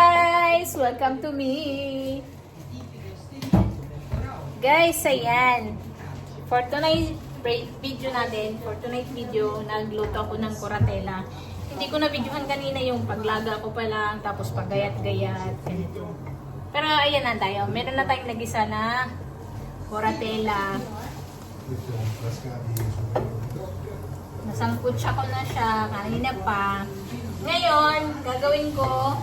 guys! Welcome to me! Guys, ayan. For tonight video natin, nagluto ako ng kuratela. Hindi ko na videohan kanina yung paglaga ko pa lang, tapos paggayat-gayat, ganito. Pero ayan na tayo. Meron na tayong nagisa na kuratela. Nasangkutsa ko na siya kanina pa. Ngayon, gagawin ko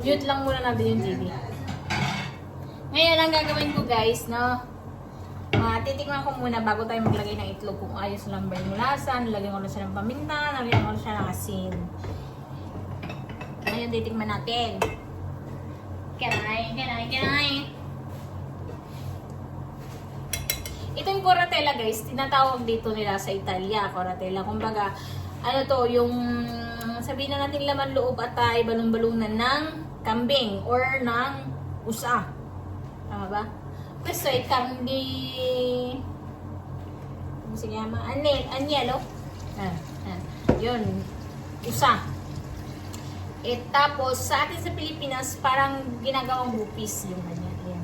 mute lang muna natin yung TV. Ngayon, ang gagawin ko guys, no? Titikman ko muna bago tayo maglagay ng itlog kung ayos lang ba yung lasa. Nalagyan ko na siya ng paminta, nalagyan ko na siya ng asin. Ngayon, titikman natin. Kanay. Itong kuratela guys, tinatawag dito nila sa Italia, kuratela. Kumbaga, ano to, yung sabihin na natin laman loob at balon-balunan ng kambing or ng usa. Tama ba? Questo è carne di... Come si chiama? Agnello? Yun. Usa. Tapos, sa atin sa Pilipinas, parang ginagawang bupis yung kanya. Ayan.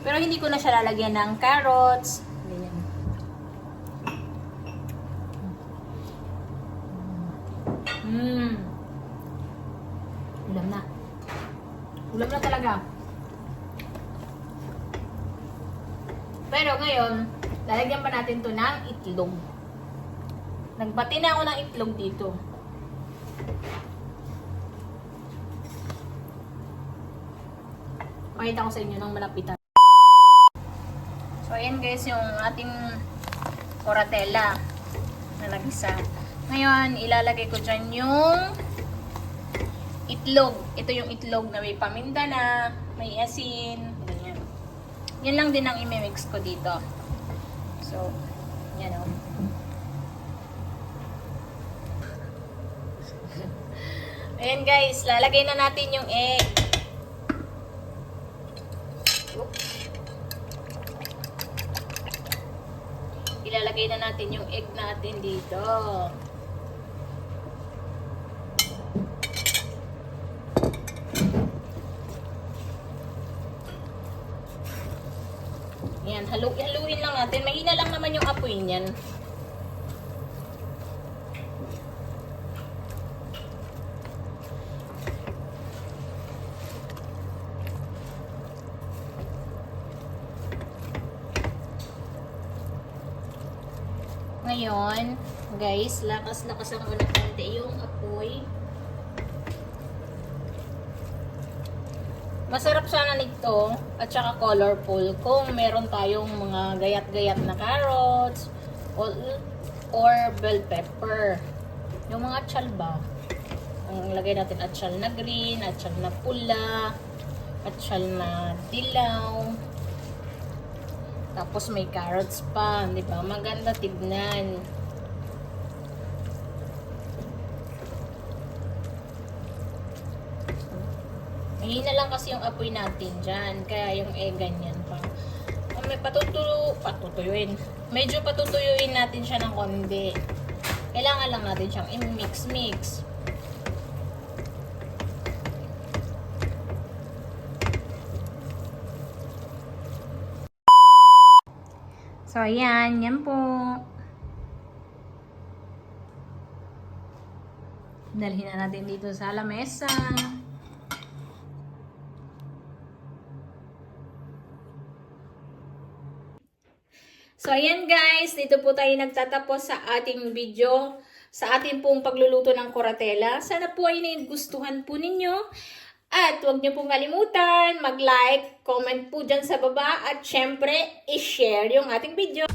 Pero hindi ko na siya lalagyan ng carrots. Ayan. Ulam na. Ulam na talaga. Pero ngayon, lalagyan pa natin to ng itlog. Nagbati na ako ng itlog dito. Pakita ko sa inyo ng malapitan. So, ayan guys, yung ating kuratela na nagisa. Ngayon, ilalagay ko dyan yung itlog. Ito yung itlog na may paminta na, may asin, ganyan. Yan lang din ang imimix ko dito. So, yan o. Ayan guys, lalagay na natin yung egg. Ilalagay na natin yung egg natin dito. Yan, haluin lang natin. Mahina lang naman yung apoy niyan. Ngayon, guys, lakas-lakasan ko na konti yung apoy. Masarap sana nito at saka colorful kung meron tayong mga gayat-gayat na carrots or bell pepper. Yung mga atsyal ba? Ang lagay natin atsyal na green, atsyal na pula, atsyal na dilaw. Tapos may carrots pa, di ba? Maganda tignan. Mahina lang kasi yung apoy natin dyan. Kaya yung ganyan pa. May patutuyuin. Medyo patutuyuin natin siya ng konti. Kailangan lang natin siyang i-mix. So, ayan. Yan po. Dalhin na natin dito sa lamesa. So, ayan guys, dito po tayo nagtatapos sa ating video, sa ating pong pagluluto ng kuratela. Sana po ay nagustuhan po ninyo. At huwag niyo pong kalimutan, mag-like, comment po dyan sa baba, at syempre, i-share yung ating video.